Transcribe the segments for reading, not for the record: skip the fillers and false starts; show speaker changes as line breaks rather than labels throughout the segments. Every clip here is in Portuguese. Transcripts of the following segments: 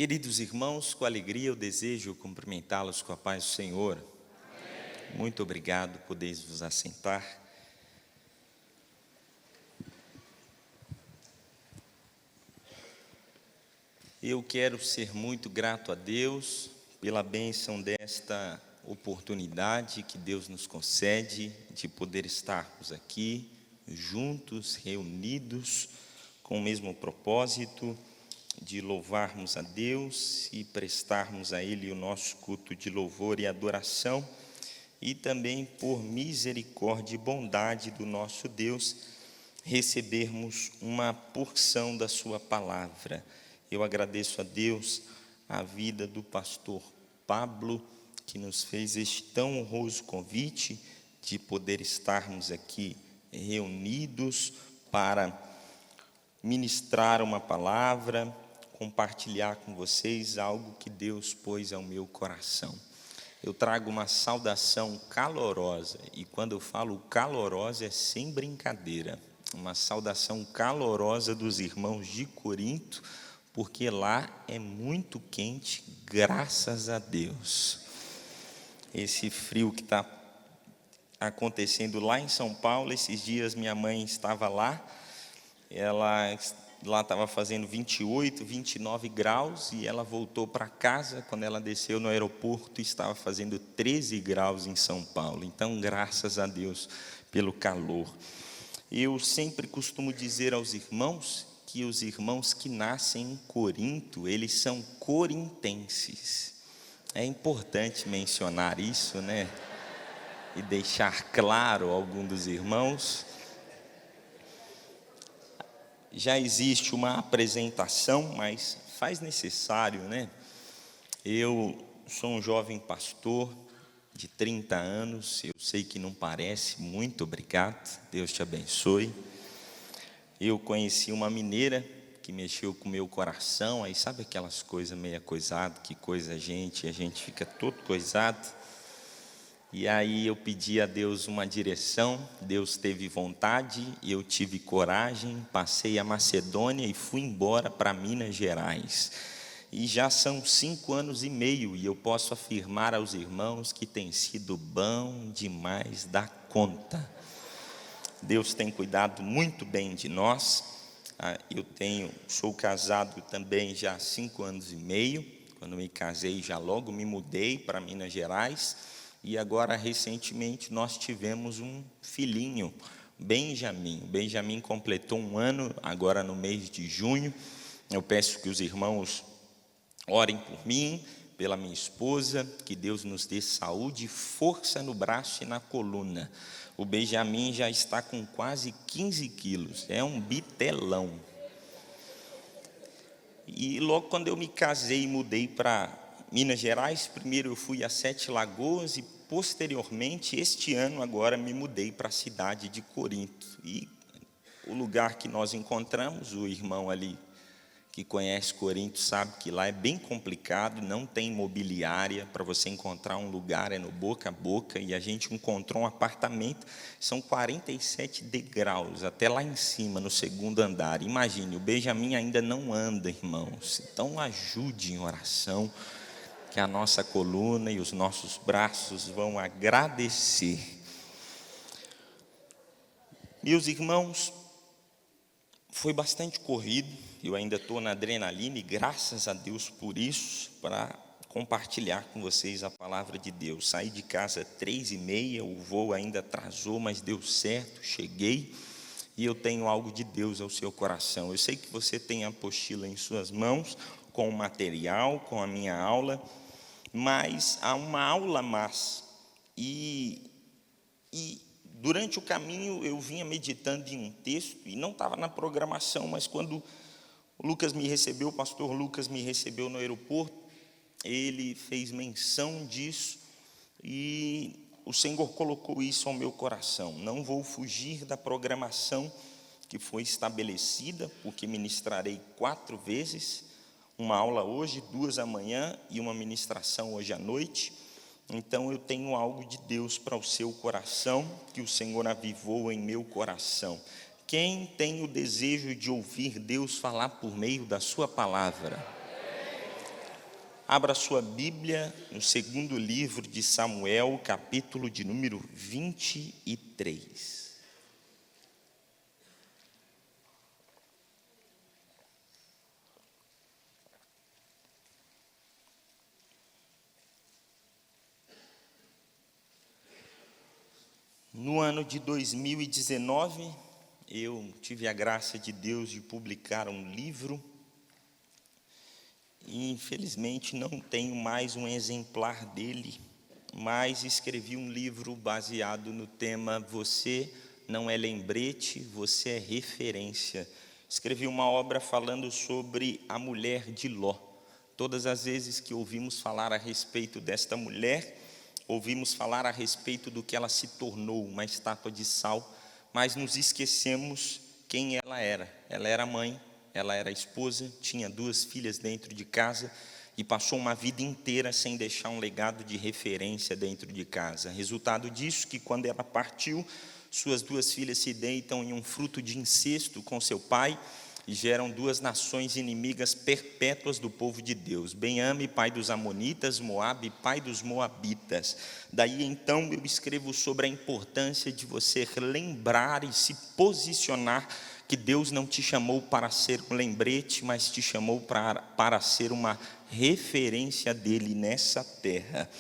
Queridos irmãos, com alegria eu desejo cumprimentá-los com a paz do Senhor. Amém. Muito obrigado, podeis vos assentar. Eu quero ser muito grato a Deus pela bênção desta oportunidade que Deus nos concede de poder estarmos aqui, juntos, reunidos, com o mesmo propósito de louvarmos a Deus e prestarmos a Ele o nosso culto de louvor e adoração, e também por misericórdia e bondade do nosso Deus, recebermos uma porção da sua palavra. Eu agradeço a Deus a vida do pastor Pablo, que nos fez este tão honroso convite de poder estarmos aqui reunidos para ministrar uma palavra, compartilhar com vocês algo que Deus pôs ao meu coração. Eu trago uma saudação calorosa, e quando eu falo calorosa é sem brincadeira, uma saudação calorosa dos irmãos de Corinto, porque lá é muito quente, graças a Deus. Esse frio que está acontecendo lá em São Paulo, esses dias minha mãe estava lá, ela lá estava fazendo 28, 29 graus, e ela voltou para casa, quando ela desceu no aeroporto, estava fazendo 13 graus em São Paulo. Então, graças a Deus pelo calor. Eu sempre costumo dizer aos irmãos que os irmãos que nascem em Corinto, eles são corintenses. É importante mencionar isso, né? E deixar claro a algum dos irmãos. Já existe uma apresentação, mas faz necessário, né? Eu sou um jovem pastor de 30 anos, eu sei que não parece, muito obrigado, Deus te abençoe. Eu conheci uma mineira que mexeu com o meu coração, aí sabe aquelas coisas meio coisado, que coisa a gente fica todo coisado. E aí eu pedi a Deus uma direção, Deus teve vontade, e eu tive coragem, passei a Macedônia e fui embora para Minas Gerais. E já são 5 anos e meio, e eu posso afirmar aos irmãos que tem sido bom demais da conta. Deus tem cuidado muito bem de nós. Sou casado também já há 5 anos e meio, quando me casei já logo me mudei para Minas Gerais. E agora, recentemente, nós tivemos um filhinho, Benjamin. Benjamin completou 1 ano, agora no mês de junho. Eu peço que os irmãos orem por mim, pela minha esposa, que Deus nos dê saúde e força no braço e na coluna. O Benjamin já está com quase 15 quilos, é um bitelão. E logo quando eu me casei e mudei para Minas Gerais, primeiro eu fui a 7 Lagoas e posteriormente, este ano agora, me mudei para a cidade de Corinto. E o lugar que nós encontramos, o irmão ali que conhece Corinto sabe que lá é bem complicado, não tem imobiliária, para você encontrar um lugar é no boca a boca, e a gente encontrou um apartamento, são 47 degraus, até lá em cima, no 2º andar. Imagine, o Benjamin ainda não anda, irmãos, então ajude em oração, que a nossa coluna e os nossos braços vão agradecer. Meus irmãos, foi bastante corrido, eu ainda estou na adrenalina e graças a Deus por isso, para compartilhar com vocês a palavra de Deus. Saí de casa 3h30, o voo ainda atrasou, mas deu certo, cheguei e eu tenho algo de Deus ao seu coração. Eu sei que você tem a apostila em suas mãos, com o material, com a minha aula, mas há uma aula mais, e durante o caminho eu vinha meditando em um texto, e não estava na programação, mas quando o pastor Lucas me recebeu no aeroporto, ele fez menção disso, e o Senhor colocou isso ao meu coração. Não vou fugir da programação que foi estabelecida, porque ministrarei 4 vezes, uma aula hoje, 2 amanhã e uma ministração hoje à noite. Então eu tenho algo de Deus para o seu coração, que o Senhor avivou em meu coração. Quem tem o desejo de ouvir Deus falar por meio da sua palavra? Abra sua Bíblia no segundo livro de Samuel, capítulo de número 23. No ano de 2019, eu tive a graça de Deus de publicar um livro e, infelizmente, não tenho mais um exemplar dele, mas escrevi um livro baseado no tema Você não é lembrete, você é referência. Escrevi uma obra falando sobre a mulher de Ló. Todas as vezes que ouvimos falar a respeito desta mulher, ouvimos falar a respeito do que ela se tornou, uma estátua de sal, mas nos esquecemos quem ela era. Ela era mãe, ela era esposa, tinha 2 filhas dentro de casa e passou uma vida inteira sem deixar um legado de referência dentro de casa. Resultado disso, que quando ela partiu, suas 2 filhas se deitam em um fruto de incesto com seu pai, e geram 2 nações inimigas perpétuas do povo de Deus. Ben-Ami, pai dos amonitas, Moabe, pai dos moabitas. Daí então eu escrevo sobre a importância de você lembrar e se posicionar que Deus não te chamou para ser um lembrete, mas te chamou para ser uma referência dele nessa terra.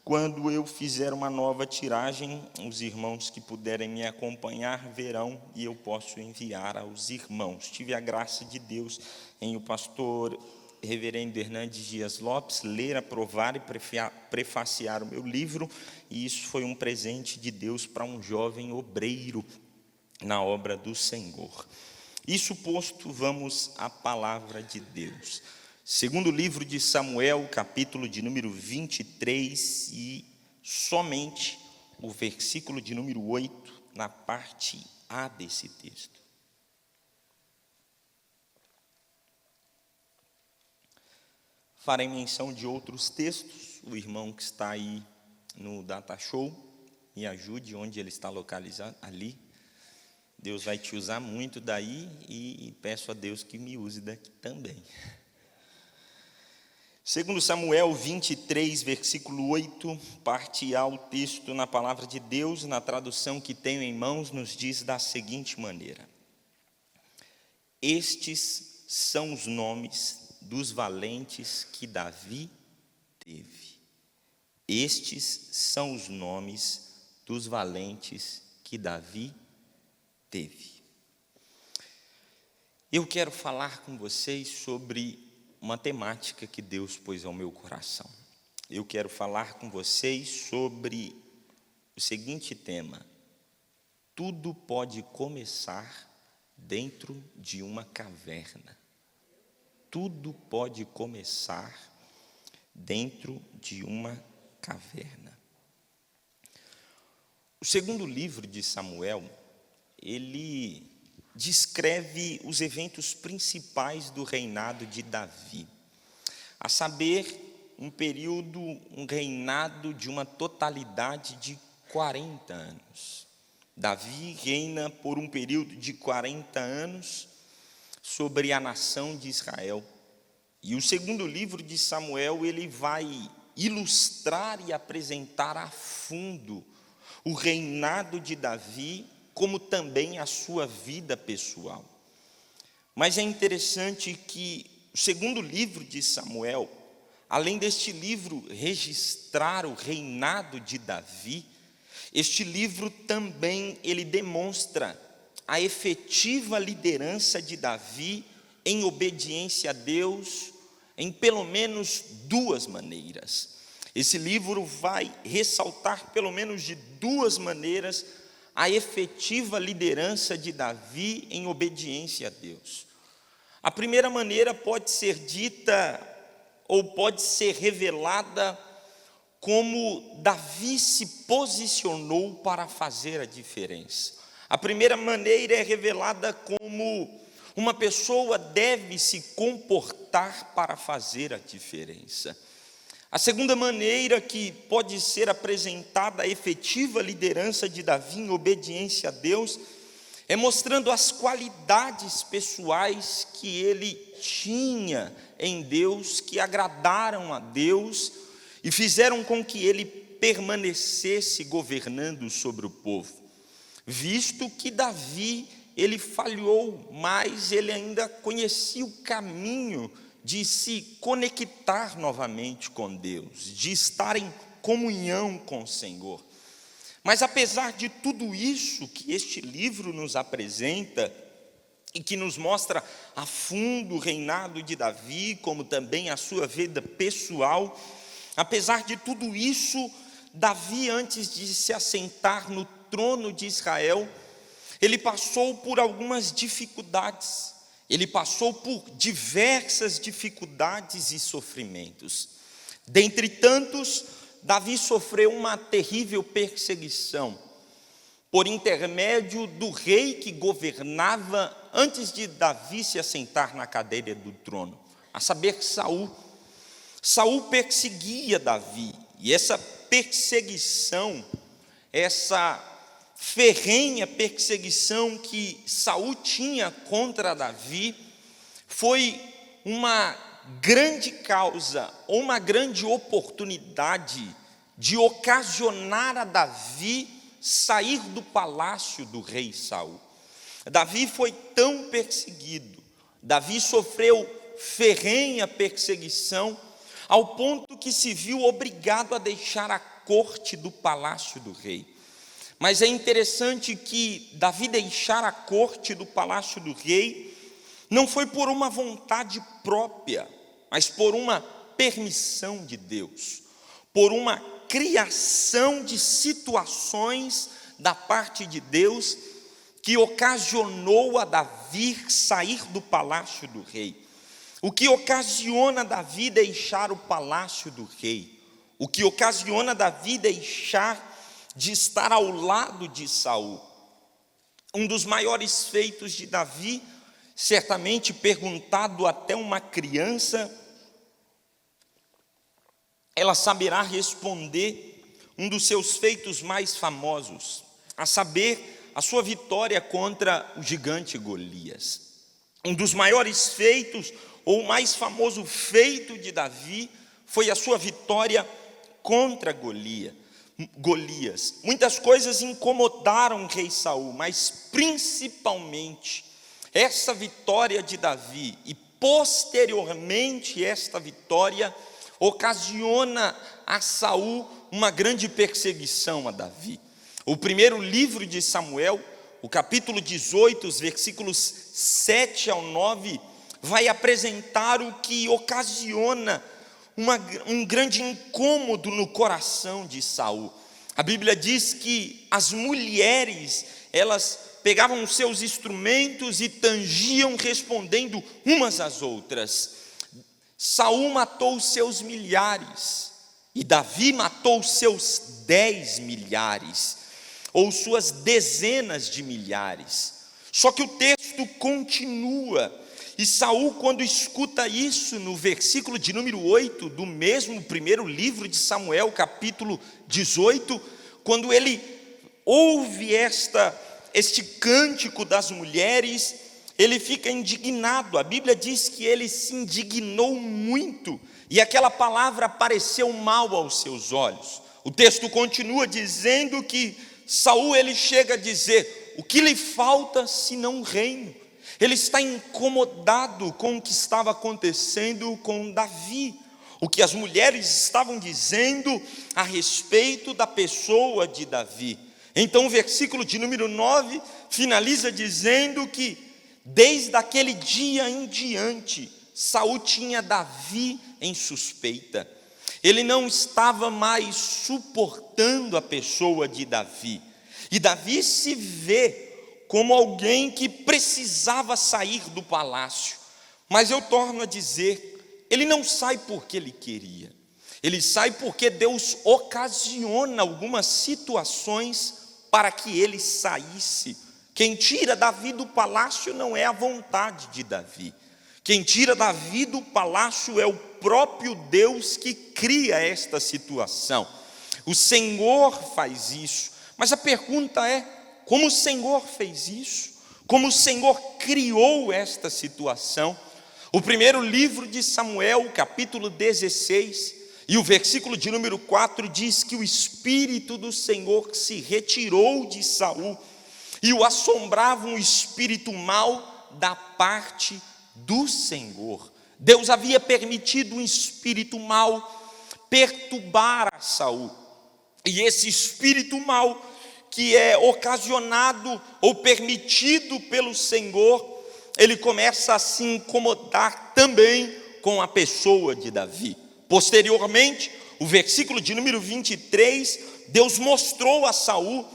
Quando eu fizer uma nova tiragem, os irmãos que puderem me acompanhar verão e eu posso enviar aos irmãos. Tive a graça de Deus em o pastor reverendo Hernandes Dias Lopes ler, aprovar e prefaciar o meu livro, e isso foi um presente de Deus para um jovem obreiro na obra do Senhor. Isso posto, vamos à palavra de Deus. Segundo livro de Samuel, capítulo de número 23, e somente o versículo de número 8, na parte A desse texto. Farei menção de outros textos. O irmão que está aí no Data Show, me ajude onde ele está localizado, ali. Deus vai te usar muito daí e peço a Deus que me use daqui também. Segundo Samuel 23, versículo 8, parte A, o texto na palavra de Deus, na tradução que tenho em mãos, nos diz da seguinte maneira: Estes são os nomes dos valentes que Davi teve. Estes são os nomes dos valentes que Davi teve. Eu quero falar com vocês sobre uma temática que Deus pôs ao meu coração. Eu quero falar com vocês sobre o seguinte tema: tudo pode começar dentro de uma caverna. Tudo pode começar dentro de uma caverna. O segundo livro de Samuel, ele descreve os eventos principais do reinado de Davi, a saber, um reinado de uma totalidade de 40 anos. Davi reina por um período de 40 anos sobre a nação de Israel. E o segundo livro de Samuel, ele vai ilustrar e apresentar a fundo o reinado de Davi, como também a sua vida pessoal. Mas é interessante que o segundo livro de Samuel, além deste livro registrar o reinado de Davi, este livro também ele demonstra a efetiva liderança de Davi em obediência a Deus, em pelo menos 2 maneiras. Esse livro vai ressaltar pelo menos de 2 maneiras a efetiva liderança de Davi em obediência a Deus. A primeira maneira pode ser dita ou pode ser revelada como Davi se posicionou para fazer a diferença. A primeira maneira é revelada como uma pessoa deve se comportar para fazer a diferença. A segunda maneira que pode ser apresentada a efetiva liderança de Davi em obediência a Deus é mostrando as qualidades pessoais que ele tinha em Deus que agradaram a Deus e fizeram com que ele permanecesse governando sobre o povo. Visto que Davi, ele falhou, mas ele ainda conhecia o caminho de se conectar novamente com Deus, de estar em comunhão com o Senhor. Mas apesar de tudo isso que este livro nos apresenta, e que nos mostra a fundo o reinado de Davi, como também a sua vida pessoal, apesar de tudo isso, Davi, antes de se assentar no trono de Israel, ele passou por algumas dificuldades, ele passou por diversas dificuldades e sofrimentos. Dentre tantos, Davi sofreu uma terrível perseguição, por intermédio do rei que governava antes de Davi se assentar na cadeira do trono, a saber, Saul. Saul perseguia Davi, e essa perseguição, essa ferrenha perseguição que Saul tinha contra Davi, foi uma grande causa, ou uma grande oportunidade de ocasionar a Davi sair do palácio do rei Saul. Davi foi tão perseguido, Davi sofreu ferrenha perseguição, ao ponto que se viu obrigado a deixar a corte do palácio do rei. Mas é interessante que Davi deixar a corte do palácio do rei não foi por uma vontade própria, mas por uma permissão de Deus, por uma criação de situações da parte de Deus que ocasionou a Davi sair do palácio do rei. O que ocasiona Davi deixar o palácio do rei? O que ocasiona Davi deixar de estar ao lado de Saul? Um dos maiores feitos de Davi, certamente perguntado até uma criança, ela saberá responder um dos seus feitos mais famosos, a saber, a sua vitória contra o gigante Golias. Um dos maiores feitos, ou o mais famoso feito de Davi, foi a sua vitória contra Golias. Muitas coisas incomodaram o rei Saul, mas principalmente essa vitória de Davi e posteriormente esta vitória ocasiona a Saul uma grande perseguição a Davi. O primeiro livro de Samuel, o capítulo 18, os versículos 7 ao 9, vai apresentar o que ocasiona um grande incômodo no coração de Saul. A Bíblia diz que as mulheres, elas pegavam os seus instrumentos e tangiam respondendo umas às outras. Saul matou os seus milhares e Davi matou os seus 10 milhares, ou suas dezenas de milhares. Só que o texto continua, e Saul, quando escuta isso no versículo de número 8 do mesmo primeiro livro de Samuel, capítulo 18, quando ele ouve este cântico das mulheres, ele fica indignado. A Bíblia diz que ele se indignou muito, e aquela palavra pareceu mal aos seus olhos. O texto continua dizendo que Saul, ele chega a dizer: o que lhe falta senão um reino? Ele está incomodado com o que estava acontecendo com Davi, o que as mulheres estavam dizendo a respeito da pessoa de Davi. Então o versículo de número 9 finaliza dizendo que desde aquele dia em diante, Saul tinha Davi em suspeita. Ele não estava mais suportando a pessoa de Davi. E Davi se vê como alguém que precisava sair do palácio. Mas eu torno a dizer, ele não sai porque ele queria. Ele sai porque Deus ocasiona algumas situações para que ele saísse. Quem tira Davi do palácio não é a vontade de Davi. Quem tira Davi do palácio é o próprio Deus que cria esta situação. O Senhor faz isso. Mas a pergunta é: como o Senhor fez isso? Como o Senhor criou esta situação? O primeiro livro de Samuel, capítulo 16, e o versículo de número 4 diz que o Espírito do Senhor se retirou de Saul e o assombrava um espírito mau da parte do Senhor. Deus havia permitido um espírito mau perturbar a Saul. E esse espírito mau que é ocasionado ou permitido pelo Senhor, ele começa a se incomodar também com a pessoa de Davi. Posteriormente, o versículo de número 23, Deus mostrou a Saul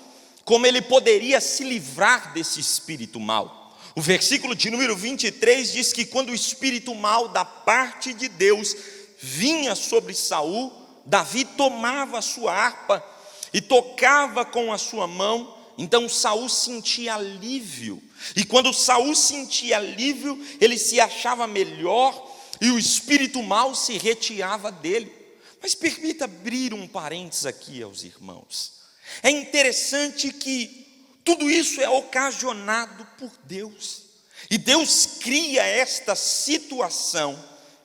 como ele poderia se livrar desse espírito mau. O versículo de número 23 diz que quando o espírito mau da parte de Deus vinha sobre Saul, Davi tomava a sua harpa e tocava com a sua mão. Então Saul sentia alívio, e quando Saul sentia alívio, ele se achava melhor, e o espírito mau se retirava dele. Mas permita abrir um parênteses aqui aos irmãos. É interessante que tudo isso é ocasionado por Deus, e Deus cria esta situação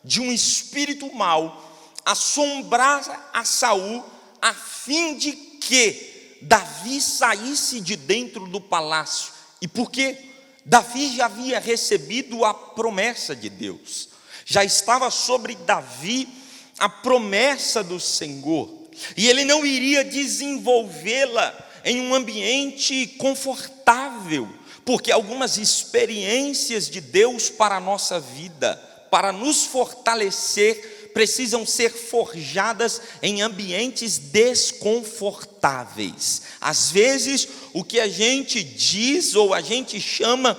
de um espírito mau assombrar a Saul, a fim de que Davi saísse de dentro do palácio. E por quê? Davi já havia recebido a promessa de Deus, já estava sobre Davi a promessa do Senhor, e ele não iria desenvolvê-la em um ambiente confortável, porque algumas experiências de Deus para a nossa vida, para nos fortalecer, precisam ser forjadas em ambientes desconfortáveis. Às vezes, o que a gente diz ou a gente chama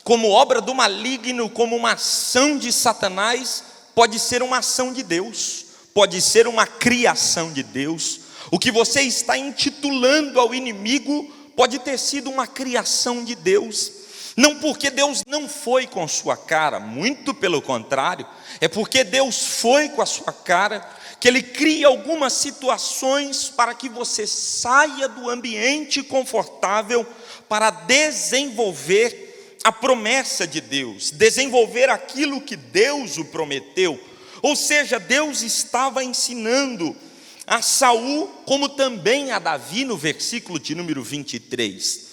como obra do maligno, como uma ação de Satanás, pode ser uma ação de Deus, pode ser uma criação de Deus. O que você está intitulando ao inimigo pode ter sido uma criação de Deus. Não porque Deus não foi com sua cara, muito pelo contrário, é porque Deus foi com a sua cara, que Ele cria algumas situações para que você saia do ambiente confortável para desenvolver a promessa de Deus, desenvolver aquilo que Deus o prometeu. Ou seja, Deus estava ensinando a Saul, como também a Davi, no versículo de número 23.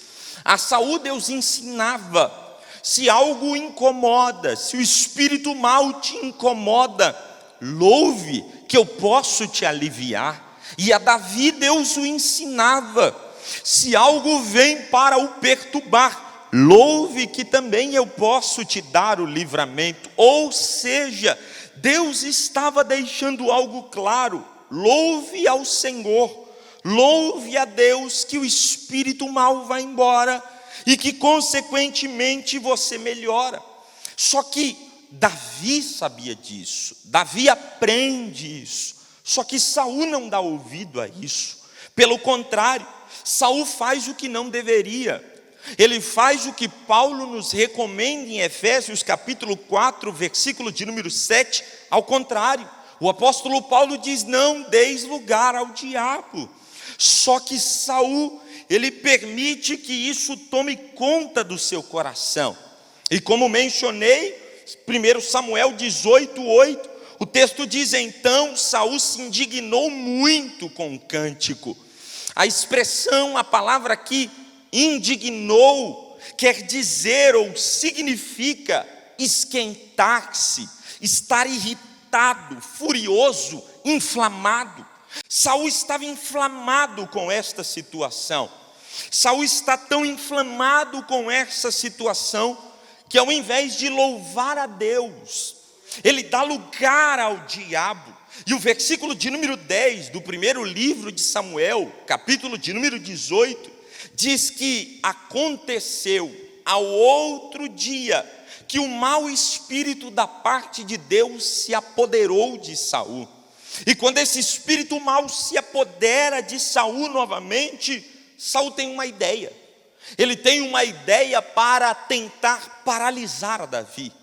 A Saul Deus ensinava: se algo incomoda, se o espírito mau te incomoda, louve que eu posso te aliviar. E a Davi Deus o ensinava: se algo vem para o perturbar, louve que também eu posso te dar o livramento. Ou seja, Deus estava deixando algo claro: louve ao Senhor, louve a Deus que o espírito mau vai embora e que consequentemente você melhora. Só que Davi sabia disso, Davi aprende isso, só que Saul não dá ouvido a isso. Pelo contrário, Saul faz o que não deveria. Ele faz o que Paulo nos recomenda em Efésios capítulo 4, versículo de número 7, ao contrário. O apóstolo Paulo diz: não deis lugar ao diabo. Só que Saul, ele permite que isso tome conta do seu coração. E como mencionei, 1 Samuel 18:8, o texto diz: então Saul se indignou muito com o cântico. A expressão, a palavra aqui, indignou, quer dizer ou significa esquentar-se, estar irritado, furioso, inflamado. Saul estava inflamado com esta situação. Saul está tão inflamado com essa situação que, ao invés de louvar a Deus, ele dá lugar ao diabo. E o versículo de número 10 do primeiro livro de Samuel, capítulo de número 18, diz que aconteceu ao outro dia que o mau espírito da parte de Deus se apoderou de Saul. E quando esse espírito mau se apodera de Saul novamente, Saul tem uma ideia. Ele tem uma ideia para tentar paralisar a Davi.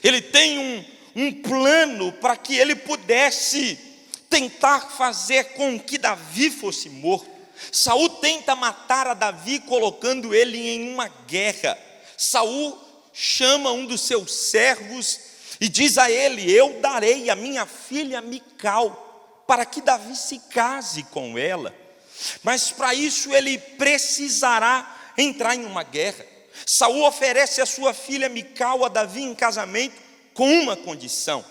Ele tem um plano para que ele pudesse tentar fazer com que Davi fosse morto. Saul tenta matar a Davi colocando ele em uma guerra. Saul chama um dos seus servos e diz a ele: eu darei a minha filha Mical, para que Davi se case com ela. Mas para isso ele precisará entrar em uma guerra. Saul oferece a sua filha Mical a Davi em casamento com uma condição.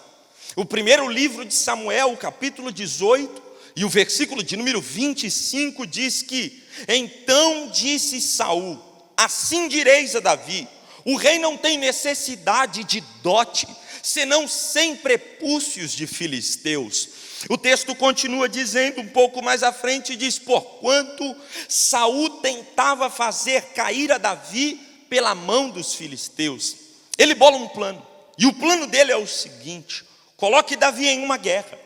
O primeiro livro de Samuel, o capítulo 18, e o versículo de número 25 diz que: então disse Saul, assim direis a Davi, o rei não tem necessidade de dote, senão 100 prepúcios de filisteus. O texto continua dizendo, um pouco mais à frente, diz: porquanto Saul tentava fazer cair a Davi pela mão dos filisteus. Ele bola um plano, e o plano dele é o seguinte: coloque Davi em uma guerra,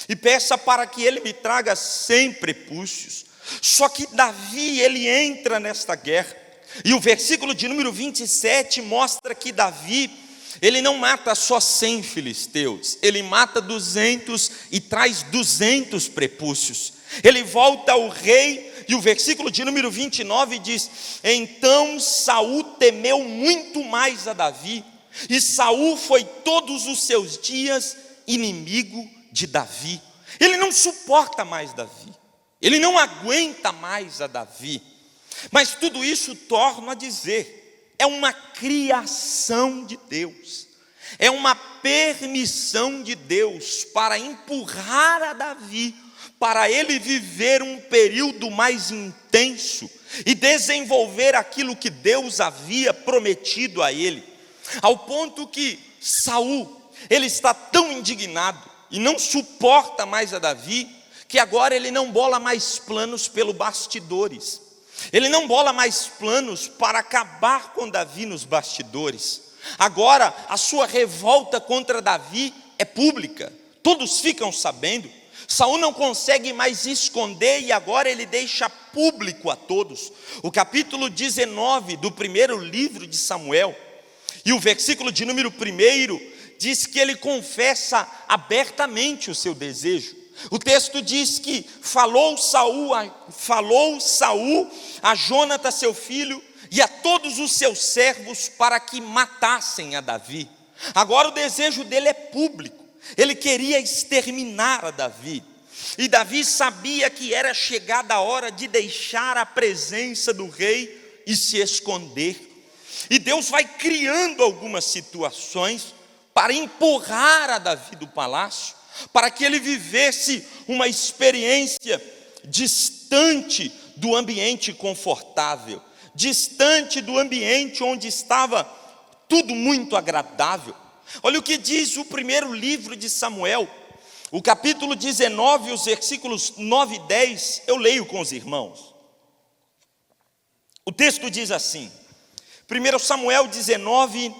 e peça para que ele me traga 100 prepúcios. Só que Davi, ele entra nesta guerra, e o versículo de número 27 mostra que Davi, ele não mata só 100 filisteus, ele mata 200 e traz 200 prepúcios. Ele volta ao rei, e o versículo de número 29 diz: então Saul temeu muito mais a Davi, e Saul foi todos os seus dias inimigo de Davi. Ele não suporta mais Davi, ele não aguenta mais a Davi. Mas tudo isso, torno a dizer, é uma criação de Deus, é uma permissão de Deus para empurrar a Davi, para ele viver um período mais intenso e desenvolver aquilo que Deus havia prometido a ele. Ao ponto que Saul, ele está tão indignado e não suporta mais a Davi, que agora ele não bola mais planos pelos bastidores. Ele não bola mais planos para acabar com Davi nos bastidores. Agora a sua revolta contra Davi é pública, todos ficam sabendo. Saul não consegue mais esconder, e agora ele deixa público a todos. O capítulo 19 do primeiro livro de Samuel, e o versículo de número 1, diz que ele confessa abertamente o seu desejo. O texto diz que falou Saul a Jonatas seu filho e a todos os seus servos para que matassem a Davi. Agora o desejo dele é público, ele queria exterminar a Davi. E Davi sabia que era chegada a hora de deixar a presença do rei e se esconder. E Deus vai criando algumas situações para empurrar a Davi do palácio, para que ele vivesse uma experiência distante do ambiente confortável, distante do ambiente onde estava tudo muito agradável. Olha o que diz o primeiro livro de Samuel, o capítulo 19, os versículos 9 e 10, eu leio com os irmãos. O texto diz assim, 1 Samuel 19,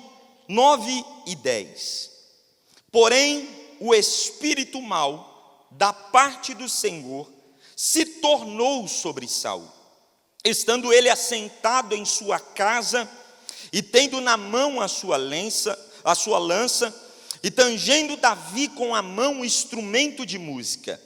9 e 10. Porém, o espírito mau da parte do Senhor se tornou sobre Saul, estando ele assentado em sua casa e tendo na mão a sua lança, e tangendo Davi com a mão o instrumento de música,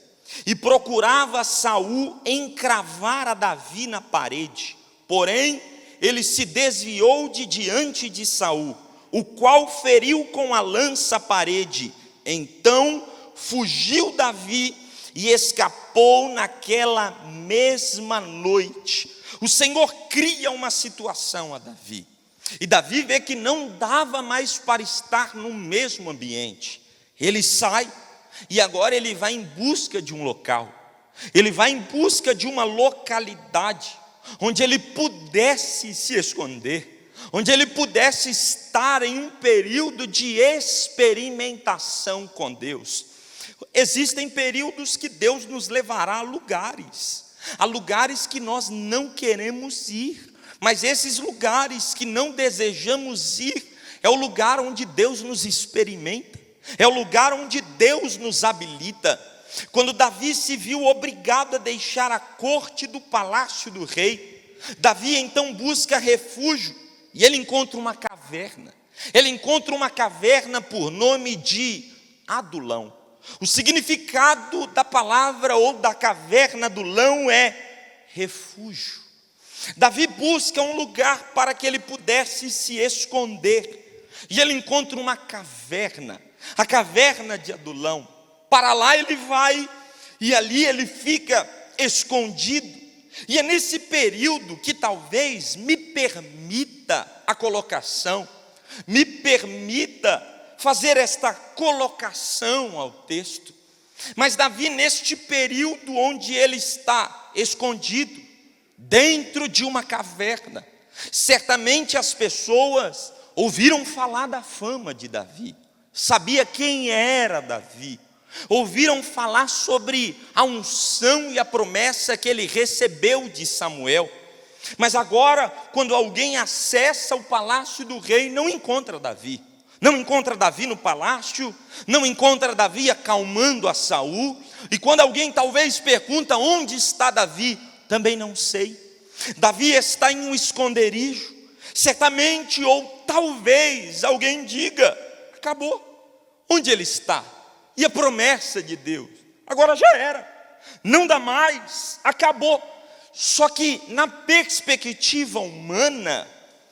e procurava Saul encravar a Davi na parede. Porém, ele se desviou de diante de Saul, o qual feriu com a lança a parede. Então fugiu Davi e escapou naquela mesma noite. O Senhor cria uma situação a Davi, e Davi vê que não dava mais para estar no mesmo ambiente. Ele sai, e agora ele vai em busca de um local, ele vai em busca de uma localidade, onde ele pudesse se esconder, onde ele pudesse estar em um período de experimentação com Deus. Existem períodos que Deus nos levará a lugares que nós não queremos ir, mas esses lugares que não desejamos ir, é o lugar onde Deus nos experimenta, é o lugar onde Deus nos habilita. Quando Davi se viu obrigado a deixar a corte do palácio do rei, Davi então busca refúgio, e ele encontra uma caverna. Ele encontra uma caverna por nome de Adulão. O significado da palavra ou da caverna Adulão é refúgio. Davi busca um lugar para que ele pudesse se esconder. E ele encontra uma caverna, a caverna de Adulão. Para lá ele vai, e ali ele fica escondido. E é nesse período que talvez me permita a colocação, me permita fazer esta colocação ao texto. Mas Davi, neste período onde ele está escondido, dentro de uma caverna, certamente as pessoas ouviram falar da fama de Davi, sabia quem era Davi, ouviram falar sobre a unção e a promessa que ele recebeu de Samuel. Mas agora, quando alguém acessa o palácio do rei, não encontra Davi. Não encontra Davi no palácio, não encontra Davi acalmando a Saul. E quando alguém talvez pergunta onde está Davi, também não sei. Davi está em um esconderijo, certamente, ou talvez alguém diga, acabou, onde ele está? E a promessa de Deus, agora já era, não dá mais, acabou. Só que na perspectiva humana,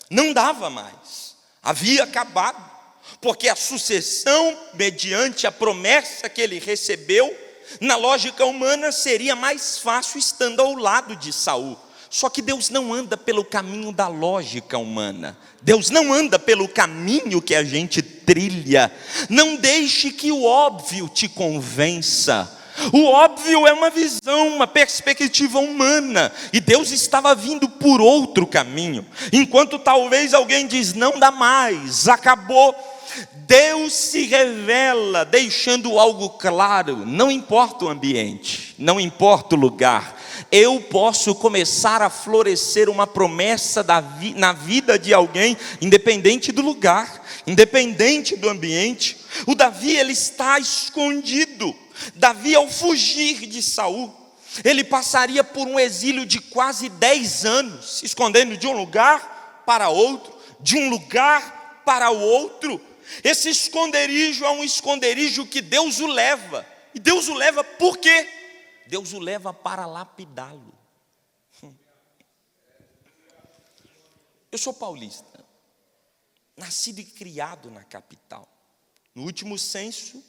não dava mais, havia acabado, porque a sucessão, mediante a promessa que ele recebeu, na lógica humana seria mais fácil estando ao lado de Saul. Só que Deus não anda pelo caminho da lógica humana, Deus não anda pelo caminho que a gente trilha. Não deixe que o óbvio te convença. O óbvio é uma visão, uma perspectiva humana, e Deus estava vindo por outro caminho. Enquanto talvez alguém diz, não dá mais, acabou, Deus se revela, deixando algo claro. Não importa o ambiente, não importa o lugar, eu posso começar a florescer uma promessa na vida de alguém, independente do lugar, independente do ambiente. O Davi, ele está escondido. Davi, ao fugir de Saul, ele passaria por um exílio de quase 10 anos, se escondendo de um lugar para outro, de um lugar para o outro. Esse esconderijo é um esconderijo que Deus o leva. E Deus o leva por quê? Deus o leva para lapidá-lo. Eu sou paulista, nascido e criado na capital. No último censo,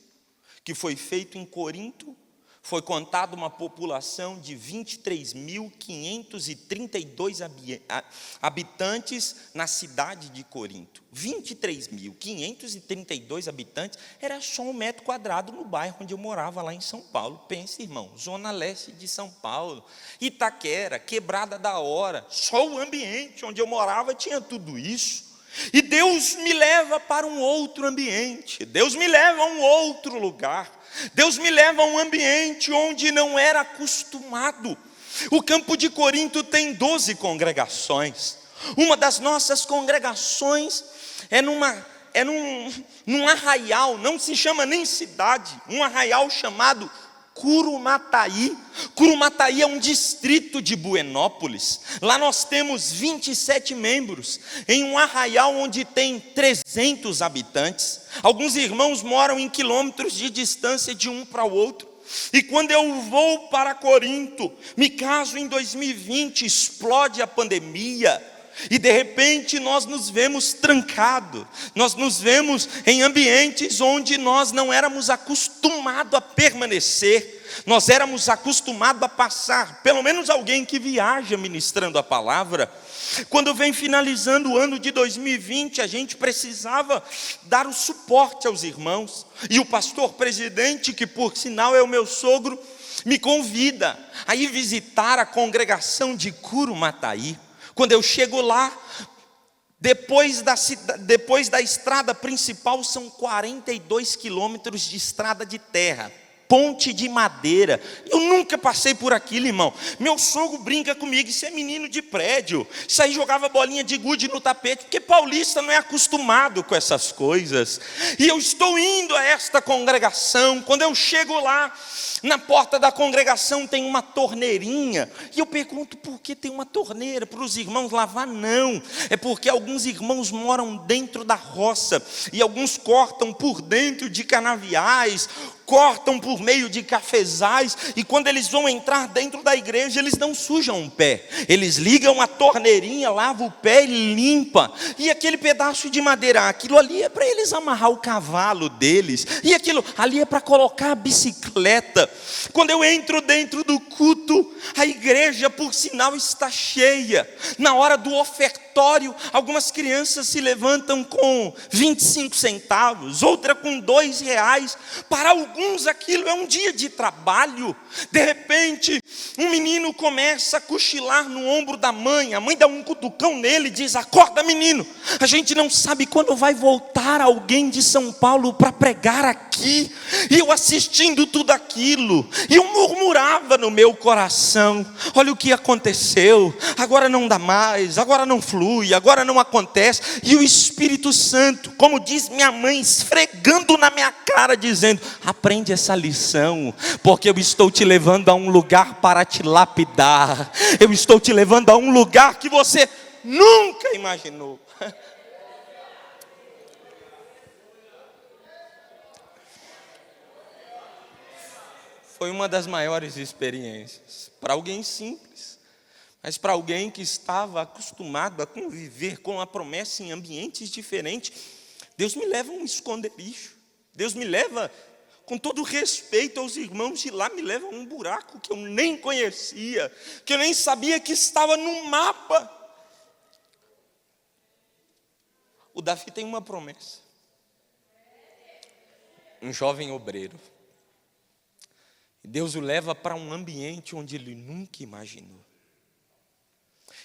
que foi feito em Corinto, foi contada uma população de 23.532 habitantes na cidade de Corinto. 23.532 habitantes, era só 1 metro quadrado no bairro onde eu morava, lá em São Paulo. Pense, irmão, zona leste de São Paulo, Itaquera, Quebrada da Hora, só o ambiente onde eu morava tinha tudo isso. E Deus me leva para um outro ambiente, Deus me leva a um outro lugar, Deus me leva a um ambiente onde não era acostumado. O campo de Corinto tem 12 congregações. Uma das nossas congregações é num arraial, não se chama nem cidade, um arraial chamado Curumataí. Curumataí é um distrito de Buenópolis. Lá nós temos 27 membros, em um arraial onde tem 300 habitantes. Alguns irmãos moram em quilômetros de distância de um para o outro. E quando eu vou para Corinto, me caso em 2020, explode a pandemia, e de repente nós nos vemos trancados, nós nos vemos em ambientes onde nós não éramos acostumados a permanecer, nós éramos acostumados a passar, pelo menos alguém que viaja ministrando a palavra. Quando vem finalizando o ano de 2020, a gente precisava dar o suporte aos irmãos, e o pastor presidente, que por sinal é o meu sogro, me convida a ir visitar a congregação de Curumataí. Quando eu chego lá, depois da estrada principal, são 42 quilômetros de estrada de terra, ponte de madeira. Eu nunca passei por aquilo, irmão. Meu sogro brinca comigo, isso é menino de prédio, isso aí jogava bolinha de gude no tapete, porque paulista não é acostumado com essas coisas. E eu estou indo a esta congregação. Quando eu chego lá, na porta da congregação tem uma torneirinha, e eu pergunto, por que tem uma torneira? Para os irmãos lavar? Não, é porque alguns irmãos moram dentro da roça, e alguns cortam por dentro de canaviais, cortam por meio de cafezais, e quando eles vão entrar dentro da igreja, eles não sujam o pé, eles ligam a torneirinha, lavam o pé e limpa, e aquele pedaço de madeira, aquilo ali é para eles amarrar o cavalo deles, e aquilo ali é para colocar a bicicleta. Quando eu entro dentro do culto, a igreja por sinal está cheia. Na hora do ofertório, algumas crianças se levantam com 25 centavos, outra com R$2. Para alguns aquilo é um dia de trabalho. De repente, um menino começa a cochilar no ombro da mãe, a mãe dá um cutucão nele e diz: acorda, menino. A gente não sabe quando vai voltar alguém de São Paulo para pregar aqui. E eu assistindo tudo aquilo, e eu murmurava no meu coração: olha o que aconteceu, agora não dá mais, agora não flui, agora não acontece. E o Espírito Santo, como diz minha mãe, esfregando na minha cara, dizendo: aprende essa lição, porque eu estou te levando a um lugar para te lapidar, eu estou te levando a um lugar que você nunca imaginou. Foi uma das maiores experiências, para alguém simples, mas para alguém que estava acostumado a conviver com a promessa em ambientes diferentes. Deus me leva a um esconderijo, Deus me leva, com todo respeito aos irmãos de lá, me leva a um buraco que eu nem conhecia, que eu nem sabia que estava no mapa. O Davi tem uma promessa, um jovem obreiro. Deus o leva para um ambiente onde ele nunca imaginou.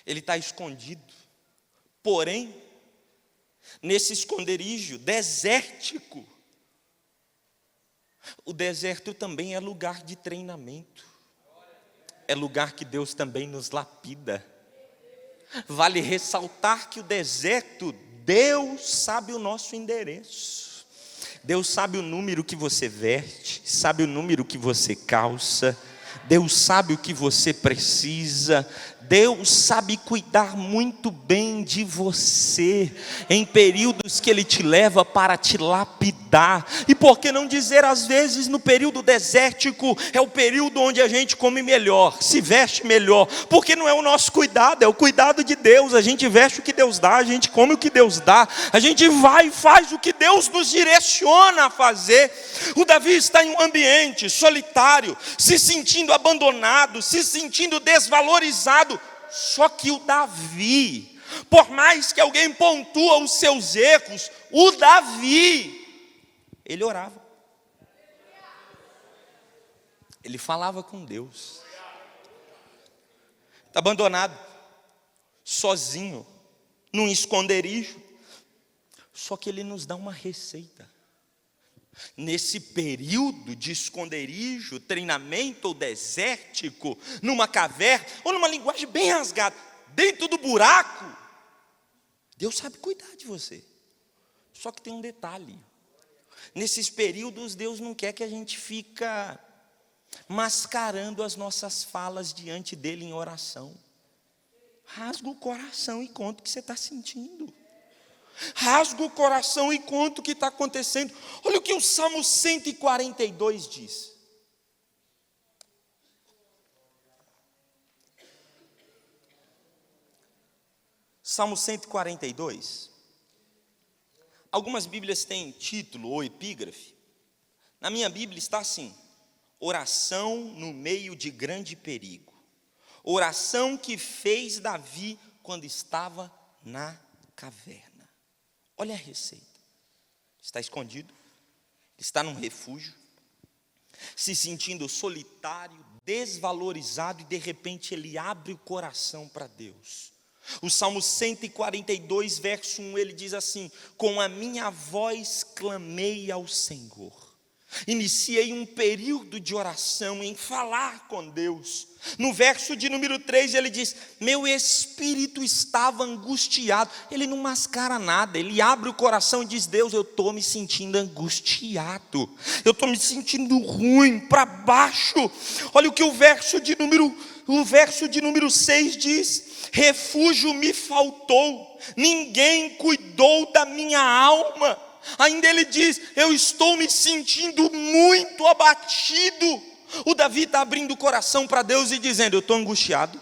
Ele está escondido, porém, nesse esconderijo desértico, o deserto também é lugar de treinamento, é lugar que Deus também nos lapida. Vale ressaltar que o deserto, Deus sabe o nosso endereço. Deus sabe o número que você veste, sabe o número que você calça, Deus sabe o que você precisa, Deus sabe cuidar muito bem de você, em períodos que Ele te leva para te lapidar. E por que não dizer, às vezes, no período desértico, é o período onde a gente come melhor, se veste melhor, porque não é o nosso cuidado, é o cuidado de Deus. A gente veste o que Deus dá, a gente come o que Deus dá, a gente vai e faz o que Deus nos direciona a fazer. O Davi está em um ambiente solitário, se sentindo abandonado, se sentindo desvalorizado. Só que o Davi, por mais que alguém pontua os seus erros, o Davi, ele orava, ele falava com Deus. Está abandonado, sozinho, num esconderijo. Só que ele nos dá uma receita. Nesse período de esconderijo, treinamento ou desértico, numa caverna, ou numa linguagem bem rasgada, dentro do buraco, Deus sabe cuidar de você. Só que tem um detalhe: nesses períodos Deus não quer que a gente fica mascarando as nossas falas diante dele em oração. Rasga o coração e conta o que você está sentindo. Rasga o coração e conta o que está acontecendo. Olha o que o Salmo 142 diz. Salmo 142. Algumas Bíblias têm título ou epígrafe. Na minha Bíblia está assim: oração no meio de grande perigo. Oração que fez Davi quando estava na caverna. Olha a receita. Está escondido, está num refúgio, se sentindo solitário, desvalorizado, e de repente ele abre o coração para Deus. O Salmo 142, verso 1, ele diz assim: com a minha voz clamei ao Senhor. Iniciei um período de oração, em falar com Deus. No verso de número 3 ele diz: meu espírito estava angustiado. Ele não mascara nada, ele abre o coração e diz: Deus, eu estou me sentindo angustiado, eu estou me sentindo ruim, para baixo. Olha o que o verso de número 6 diz: refúgio me faltou, ninguém cuidou da minha alma. Ainda ele diz: eu estou me sentindo muito abatido. O Davi está abrindo o coração para Deus e dizendo: eu estou angustiado,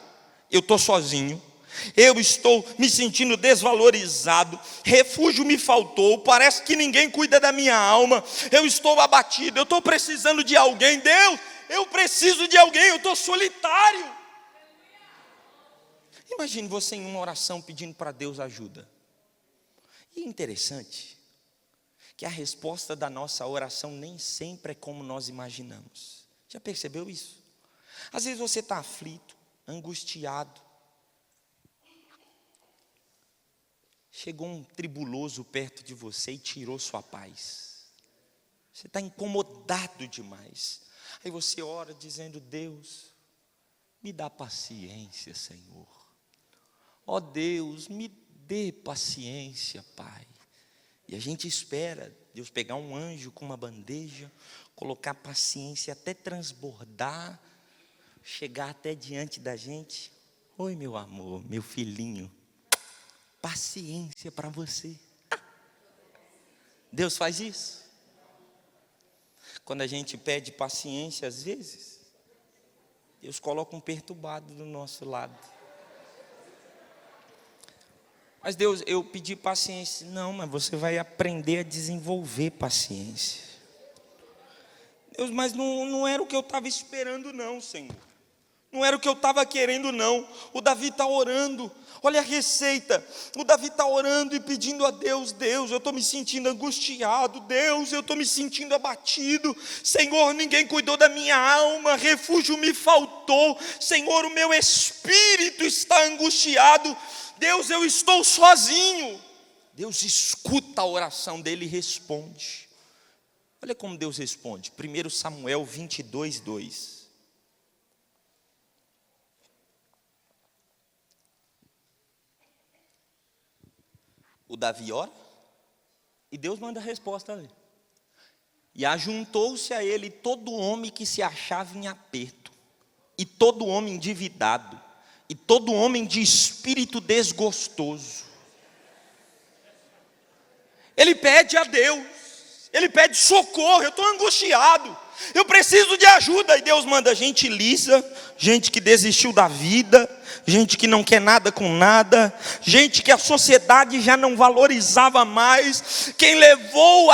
eu estou sozinho, eu estou me sentindo desvalorizado, refúgio me faltou, parece que ninguém cuida da minha alma, eu estou abatido, eu estou precisando de alguém. Deus, eu preciso de alguém, eu estou solitário. Imagine você em uma oração pedindo para Deus ajuda. E interessante que a resposta da nossa oração nem sempre é como nós imaginamos. Já percebeu isso? Às vezes você está aflito, angustiado. Chegou um tribuloso perto de você e tirou sua paz. Você está incomodado demais. Aí você ora dizendo: Deus, me dá paciência, Senhor. Ó Deus, me dê paciência, Pai. E a gente espera Deus pegar um anjo com uma bandeja, colocar paciência até transbordar, chegar até diante da gente. Oi, meu amor, meu filhinho, paciência para você. Deus faz isso. Quando a gente pede paciência, às vezes, Deus coloca um perturbado do nosso lado. Mas Deus, eu pedi paciência. Não, mas você vai aprender a desenvolver paciência. Deus, mas não era o que eu estava esperando não, Senhor. Não era o que eu estava querendo não. O Davi está orando. Olha a receita. O Davi está orando e pedindo a Deus: Deus, eu estou me sentindo angustiado. Deus, eu estou me sentindo abatido. Senhor, ninguém cuidou da minha alma. Refúgio me faltou. Senhor, o meu espírito está angustiado. Deus, eu estou sozinho. Deus escuta a oração dele e responde. Olha como Deus responde. 1 Samuel 22, 2. O Davi ora e Deus manda a resposta a ele. E ajuntou-se a ele todo homem que se achava em aperto, e todo homem endividado, e todo homem de espírito desgostoso. Ele pede a Deus, ele pede socorro. Eu estou angustiado, eu preciso de ajuda. E Deus manda gente lisa, gente que desistiu da vida, gente que não quer nada com nada, gente que a sociedade já não valorizava mais. Quem levou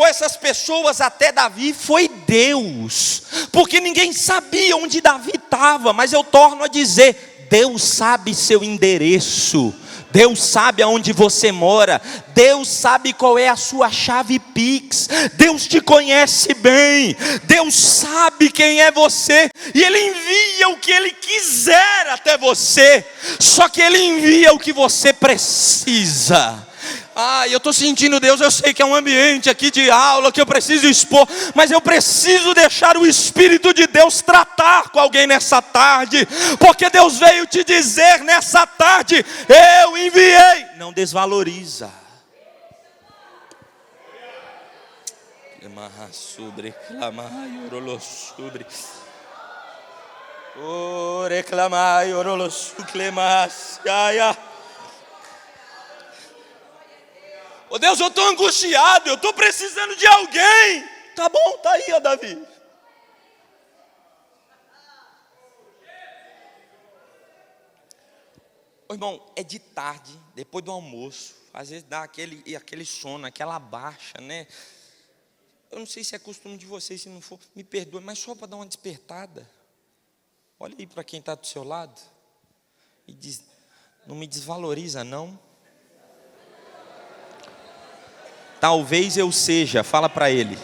essas pessoas até Davi foi Deus, porque ninguém sabia onde Davi estava. Mas eu torno a dizer: Deus sabe seu endereço, Deus sabe aonde você mora, Deus sabe qual é a sua chave Pix, Deus te conhece bem, Deus sabe quem é você, e Ele envia o que Ele quiser até você, só que Ele envia o que você precisa. Eu estou sentindo Deus, eu sei que é um ambiente aqui de aula que eu preciso expor, mas eu preciso deixar o Espírito de Deus tratar com alguém nessa tarde, porque Deus veio te dizer nessa tarde: eu enviei. Não desvaloriza. Ô Deus, eu estou angustiado, eu estou precisando de alguém. Tá bom, tá aí, ó Davi. Ô irmão, é de tarde, depois do almoço, às vezes dá aquele sono, aquela baixa, né? Eu não sei se é costume de vocês, se não for, me perdoe, mas só para dar uma despertada. Olha aí para quem está do seu lado e diz: não me desvaloriza não. Talvez eu seja, fala para ele,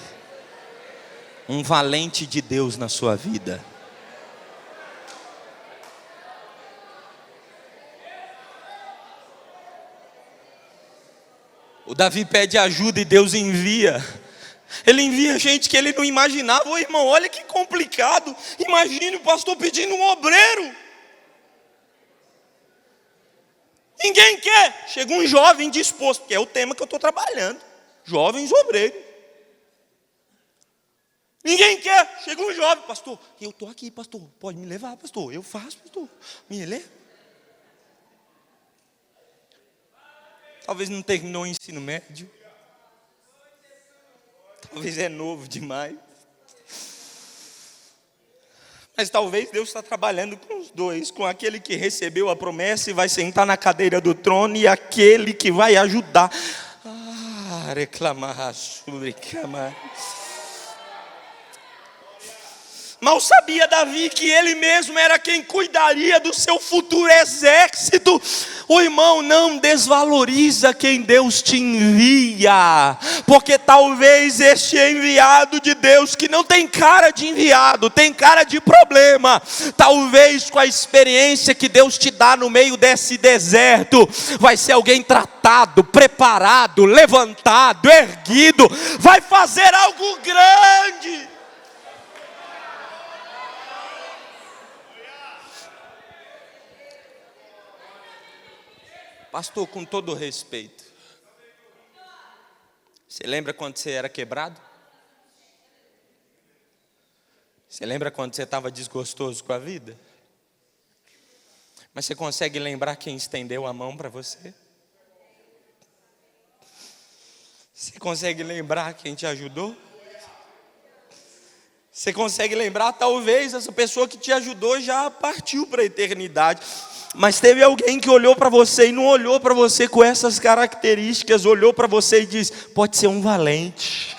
um valente de Deus na sua vida. O Davi pede ajuda e Deus envia. Ele envia gente que ele não imaginava. Ô irmão, olha que complicado. Imagine o pastor pedindo um obreiro. Ninguém quer. Chega um jovem disposto, que é o tema que eu estou trabalhando. Jovens obreiros. Ninguém quer. Chega um jovem: pastor, eu estou aqui, pastor, pode me levar, pastor, eu faço, pastor, me leva. Talvez não terminou o ensino médio, talvez é novo demais. Mas talvez Deus está trabalhando com os dois, com aquele que recebeu a promessa e vai sentar na cadeira do trono, e aquele que vai ajudar. Reclamar sobre cama. Mal sabia Davi que ele mesmo era quem cuidaria do seu futuro exército. O irmão, não desvaloriza quem Deus te envia, porque talvez este enviado de Deus, que não tem cara de enviado, tem cara de problema, talvez com a experiência que Deus te dá no meio desse deserto, vai ser alguém tratado, preparado, levantado, erguido, vai fazer algo grande. Pastor, com todo respeito, você lembra quando você era quebrado? Você lembra quando você estava desgostoso com a vida? Mas você consegue lembrar quem estendeu a mão para você? Você consegue lembrar quem te ajudou? Você consegue lembrar, talvez essa pessoa que te ajudou já partiu para a eternidade, mas teve alguém que olhou para você e não olhou para você com essas características, olhou para você e disse: pode ser um valente,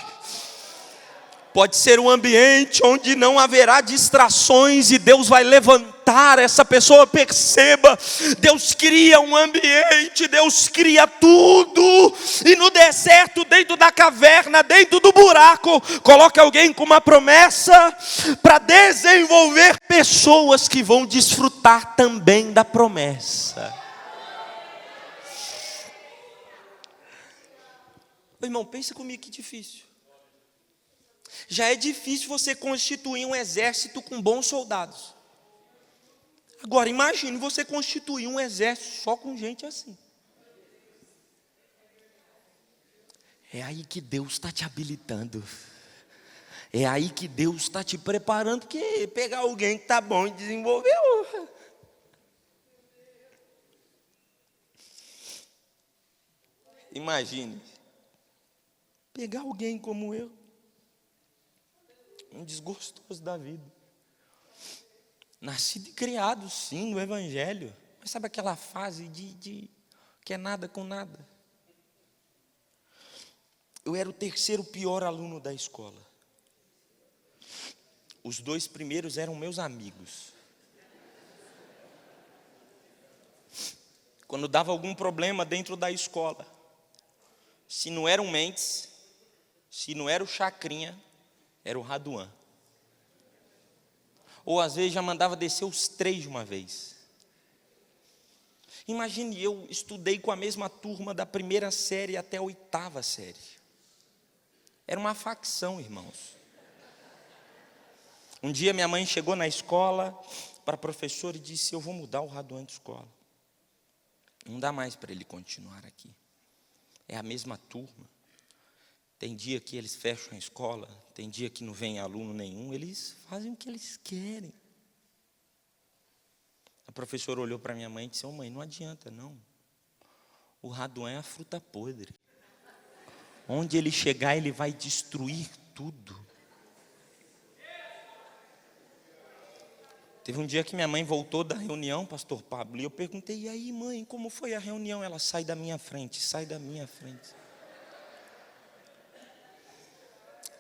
pode ser um ambiente onde não haverá distrações e Deus vai levantar essa pessoa. Perceba, Deus cria um ambiente, Deus cria tudo, e no deserto, dentro da caverna, dentro do buraco, coloca alguém com uma promessa para desenvolver pessoas que vão desfrutar também da promessa. Irmão, pensa comigo que difícil. Já é difícil você constituir um exército com bons soldados. Agora imagine você constituir um exército só com gente assim. É aí que Deus está te habilitando. É aí que Deus está te preparando, porque pegar alguém que está bom e desenvolver. Imagine pegar alguém como eu, um desgostoso da vida, nascido e criado sim no Evangelho, mas sabe aquela fase de que é nada com nada. Eu era o terceiro pior aluno da escola. Os 2 primeiros eram meus amigos. Quando dava algum problema dentro da escola, se não era o Mendes, se não era o Chacrinha, era o Raduan. Ou às vezes já mandava descer os 3 de uma vez. Imagine, eu estudei com a mesma turma da 1ª série até a 8ª série. Era uma facção, irmãos. Um dia minha mãe chegou na escola para a professora e disse: eu vou mudar o Raduan de escola. Não dá mais para ele continuar aqui. É a mesma turma. Tem dia que eles fecham a escola, tem dia que não vem aluno nenhum, eles fazem o que eles querem. A professora olhou para minha mãe e disse: ô mãe, não adianta não. O Raduan é a fruta podre. Onde ele chegar, ele vai destruir tudo. Teve um dia que minha mãe voltou da reunião, pastor Pablo, e eu perguntei: e aí mãe, como foi a reunião? Ela: sai da minha frente, sai da minha frente.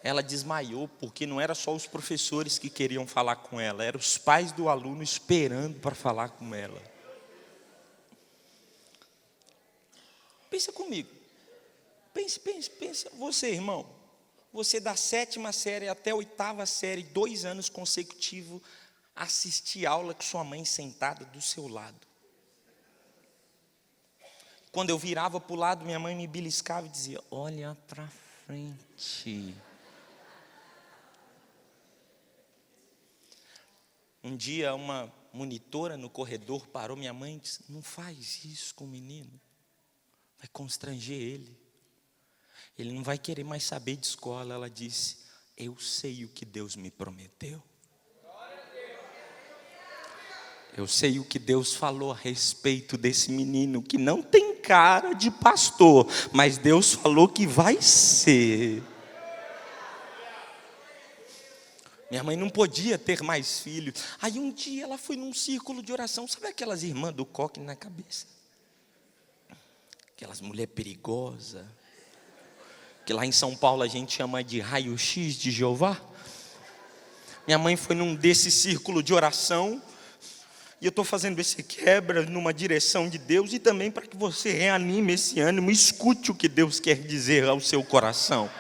Ela desmaiou, porque não era só os professores que queriam falar com ela, eram os pais do aluno esperando para falar com ela. Pensa comigo, pensa, você irmão, você da 7ª série até a 8ª série, 2 anos consecutivos, assistir aula com sua mãe sentada do seu lado. Quando eu virava para o lado, minha mãe me beliscava e dizia: olha para frente. Um dia uma monitora no corredor parou minha mãe e disse: não faz isso com o menino, vai constranger ele, ele não vai querer mais saber de escola. Ela disse: eu sei o que Deus me prometeu, eu sei o que Deus falou a respeito desse menino, que não tem cara de pastor, mas Deus falou que vai ser. Minha mãe não podia ter mais filhos. Aí um dia ela foi num círculo de oração. Sabe aquelas irmãs do coque na cabeça? Aquelas mulheres perigosas. Que lá em São Paulo a gente chama de raio-x de Jeová. Minha mãe foi num desse círculo de oração. E eu estou fazendo esse quebra numa direção de Deus. E também para que você reanime esse ânimo. Escute o que Deus quer dizer ao seu coração.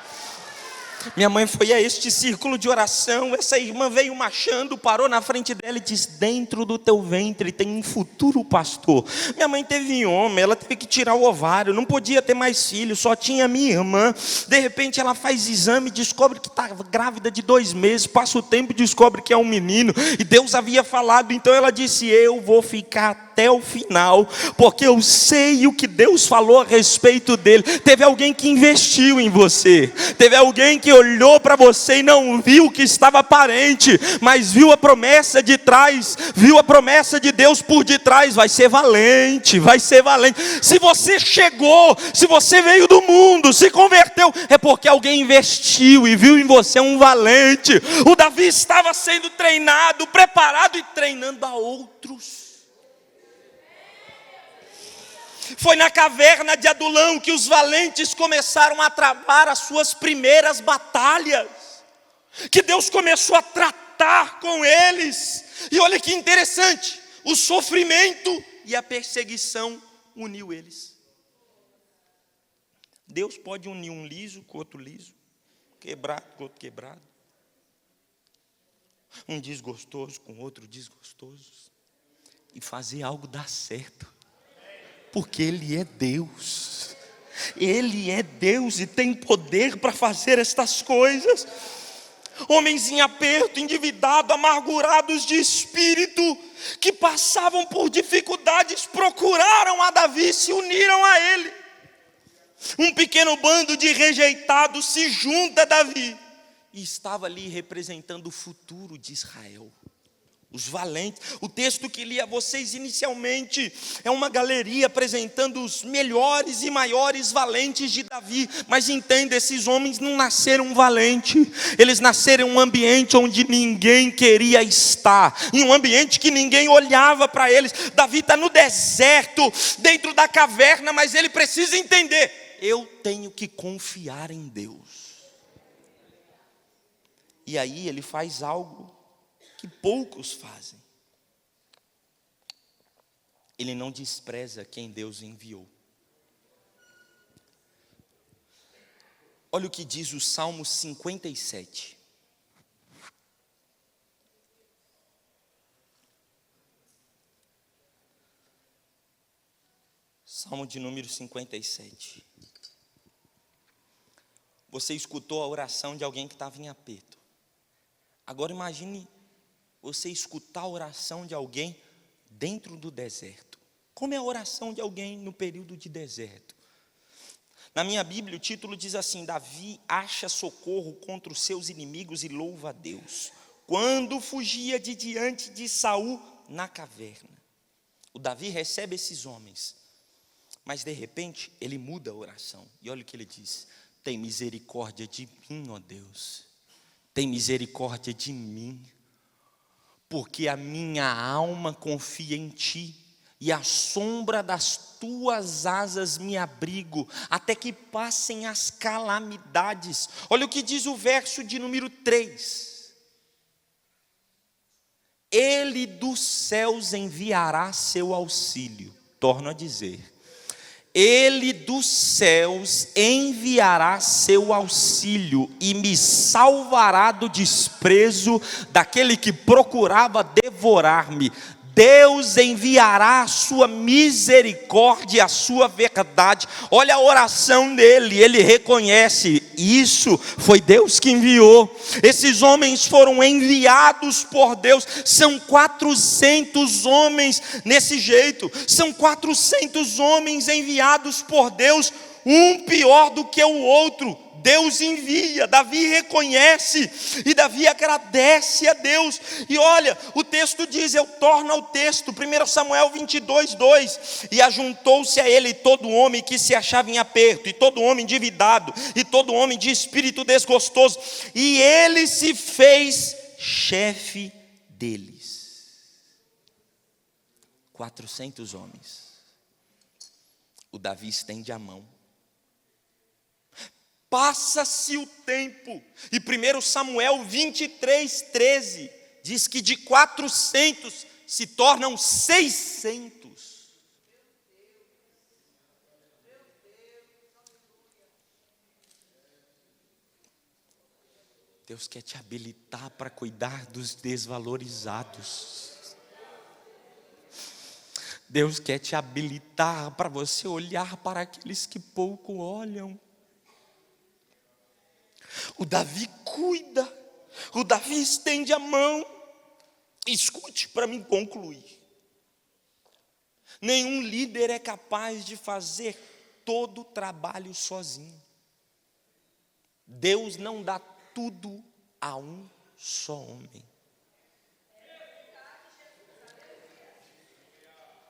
Minha mãe foi a este círculo de oração. Essa irmã veio marchando, parou na frente dela e disse: dentro do teu ventre tem um futuro pastor. Minha mãe teve homem, ela teve que tirar o ovário, não podia ter mais filhos, só tinha minha irmã. De repente ela faz exame, descobre que está grávida de 2 meses. Passa o tempo e descobre que é um menino. E Deus havia falado, então ela disse: eu vou ficar até o final, porque eu sei o que Deus falou a respeito dele. Teve alguém que investiu em você. Teve alguém que olhou para você e não viu que estava aparente, mas viu a promessa de trás, viu a promessa de Deus por detrás. Vai ser valente, vai ser valente. Se você chegou, se você veio do mundo, se converteu, é porque alguém investiu e viu em você um valente. O Davi estava sendo treinado, preparado e treinando a outros. Foi na caverna de Adulão que os valentes começaram a travar as suas primeiras batalhas, que Deus começou a tratar com eles. E olha que interessante, o sofrimento e a perseguição uniu eles. Deus pode unir um liso com outro liso, quebrado com outro quebrado, um desgostoso com outro desgostoso, e fazer algo dar certo. Porque Ele é Deus. Ele é Deus e tem poder para fazer estas coisas. Homens em aperto, endividados, amargurados de espírito, que passavam por dificuldades, procuraram a Davi, se uniram a ele. Um pequeno bando de rejeitados se junta a Davi e estava ali representando o futuro de Israel. Os valentes. O texto que li a vocês inicialmente é uma galeria apresentando os melhores e maiores valentes de Davi. Mas entenda, esses homens não nasceram valentes. Eles nasceram em um ambiente onde ninguém queria estar, em um ambiente que ninguém olhava para eles. Davi está no deserto, dentro da caverna, mas ele precisa entender: eu tenho que confiar em Deus. E aí ele faz algo que poucos fazem. Ele não despreza quem Deus enviou. Olha o que diz o Salmo 57. Salmo de número 57. Você escutou a oração de alguém que estava em aperto. Agora imagine você escutar a oração de alguém dentro do deserto. Como é a oração de alguém no período de deserto? Na minha Bíblia o título diz assim: Davi acha socorro contra os seus inimigos e louva a Deus, quando fugia de diante de Saul na caverna. O Davi recebe esses homens, mas de repente ele muda a oração. E olha o que ele diz: tem misericórdia de mim, ó Deus, tem misericórdia de mim, porque a minha alma confia em ti, e à sombra das tuas asas me abrigo, até que passem as calamidades. Olha o que diz o verso de número 3. Ele dos céus enviará seu auxílio. Torno a dizer, Ele dos céus enviará seu auxílio e me salvará do desprezo daquele que procurava devorar-me. Deus enviará a sua misericórdia, a sua verdade. Olha a oração dele, ele reconhece: isso foi Deus que enviou. Esses homens foram enviados por Deus. São 400 homens nesse jeito. São 400 homens enviados por Deus, um pior do que o outro. Deus envia, Davi reconhece e Davi agradece a Deus. E olha, o texto diz, eu torno ao texto, 1 Samuel 22, 2. E ajuntou-se a ele todo homem que se achava em aperto, e todo homem endividado, e todo homem de espírito desgostoso. E ele se fez chefe deles. 400 homens. O Davi estende a mão. Passa-se o tempo. E 1 Samuel 23:13 diz que de 400 se tornam 600. Deus quer te habilitar para cuidar dos desvalorizados. Deus quer te habilitar para você olhar para aqueles que pouco olham. O Davi cuida, o Davi estende a mão. Escute para mim concluir. Nenhum líder é capaz de fazer todo o trabalho sozinho. Deus não dá tudo a um só homem.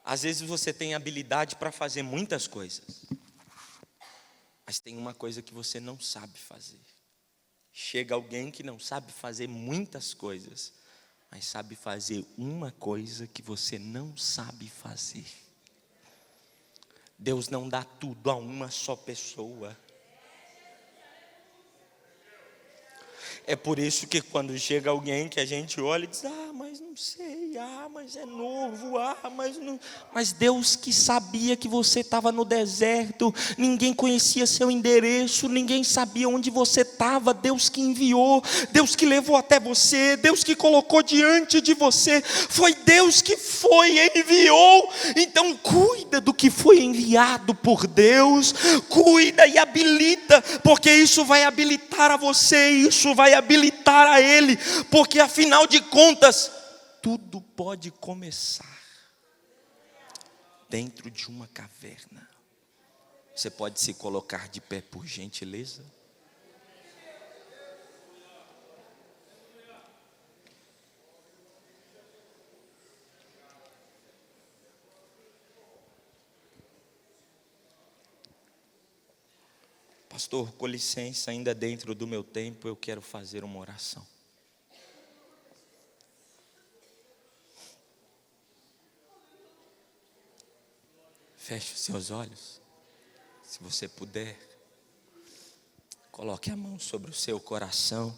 Às vezes você tem habilidade para fazer muitas coisas, mas tem uma coisa que você não sabe fazer. Chega alguém que não sabe fazer muitas coisas, mas sabe fazer uma coisa que você não sabe fazer. Deus não dá tudo a uma só pessoa. É por isso que quando chega alguém que a gente olha e diz, mas não sei, mas é novo, mas não... Mas Deus que sabia que você estava no deserto, ninguém conhecia seu endereço, ninguém sabia onde você estava, Deus que enviou, Deus que levou até você, Deus que colocou diante de você, foi Deus que foi e enviou. Então cuida do que foi enviado por Deus, cuida e habilita, porque isso vai habilitar a você, isso vai habilitar a ele, porque afinal de contas, tudo pode começar dentro de uma caverna. Você pode se colocar de pé, por gentileza? Pastor, com licença, ainda dentro do meu tempo, eu quero fazer uma oração. Feche os seus olhos, se você puder. Coloque a mão sobre o seu coração.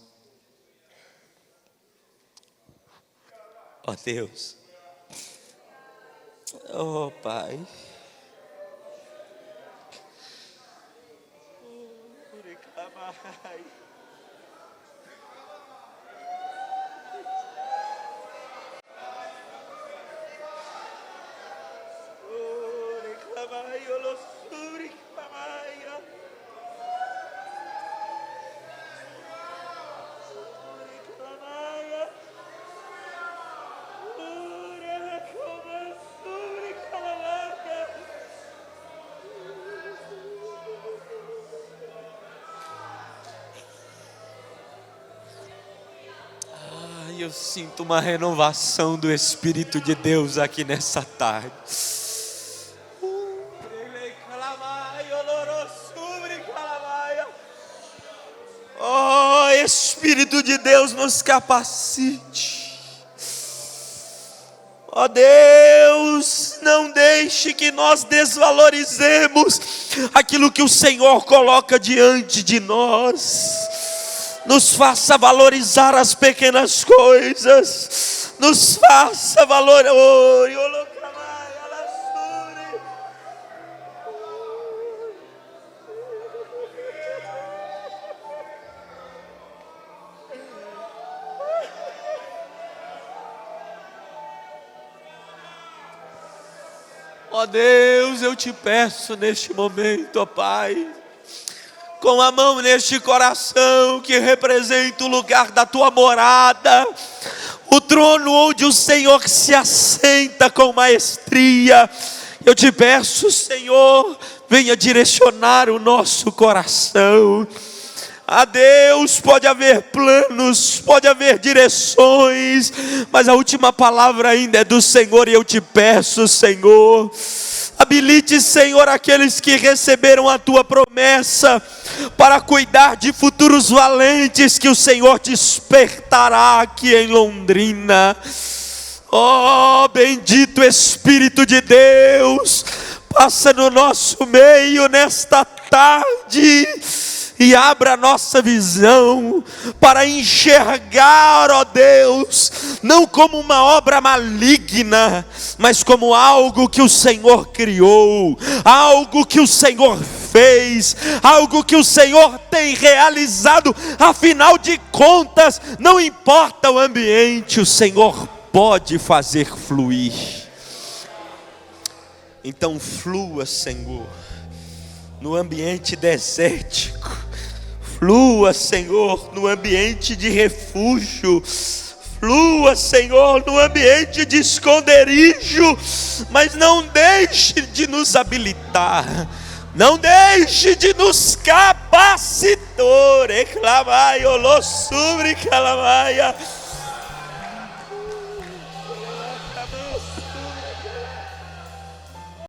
Ó Deus, ó Pai, eu sinto uma renovação do Espírito de Deus aqui nessa tarde. Oh, Espírito de Deus, nos capacite. Ó Deus, não deixe que nós desvalorizemos aquilo que o Senhor coloca diante de nós. Nos faça valorizar as pequenas coisas. Nos faça valorizar. Ó Deus, eu te peço neste momento, ó Pai, com a mão neste coração que representa o lugar da tua morada, o trono onde o Senhor se assenta com maestria. Eu te peço, Senhor, venha direcionar o nosso coração. A Deus, pode haver planos, pode haver direções, mas a última palavra ainda é do Senhor. E eu te peço, Senhor,
Habilite, Senhor, aqueles que receberam a tua promessa para cuidar de futuros valentes que o Senhor despertará aqui em Londrina. Oh, bendito Espírito de Deus, passa no nosso meio nesta tarde e abra a nossa visão para enxergar, ó Deus, não como uma obra maligna, mas como algo que o Senhor criou, algo que o Senhor fez, algo que o Senhor tem realizado. Afinal de contas, não importa o ambiente, o Senhor pode fazer fluir. Então flua, Senhor, no ambiente desértico, flua, Senhor, no ambiente de refúgio, flua, Senhor, no ambiente de esconderijo, mas não deixe de nos habilitar, não deixe de nos capacitar. Reclamai, olosubre, calamaia.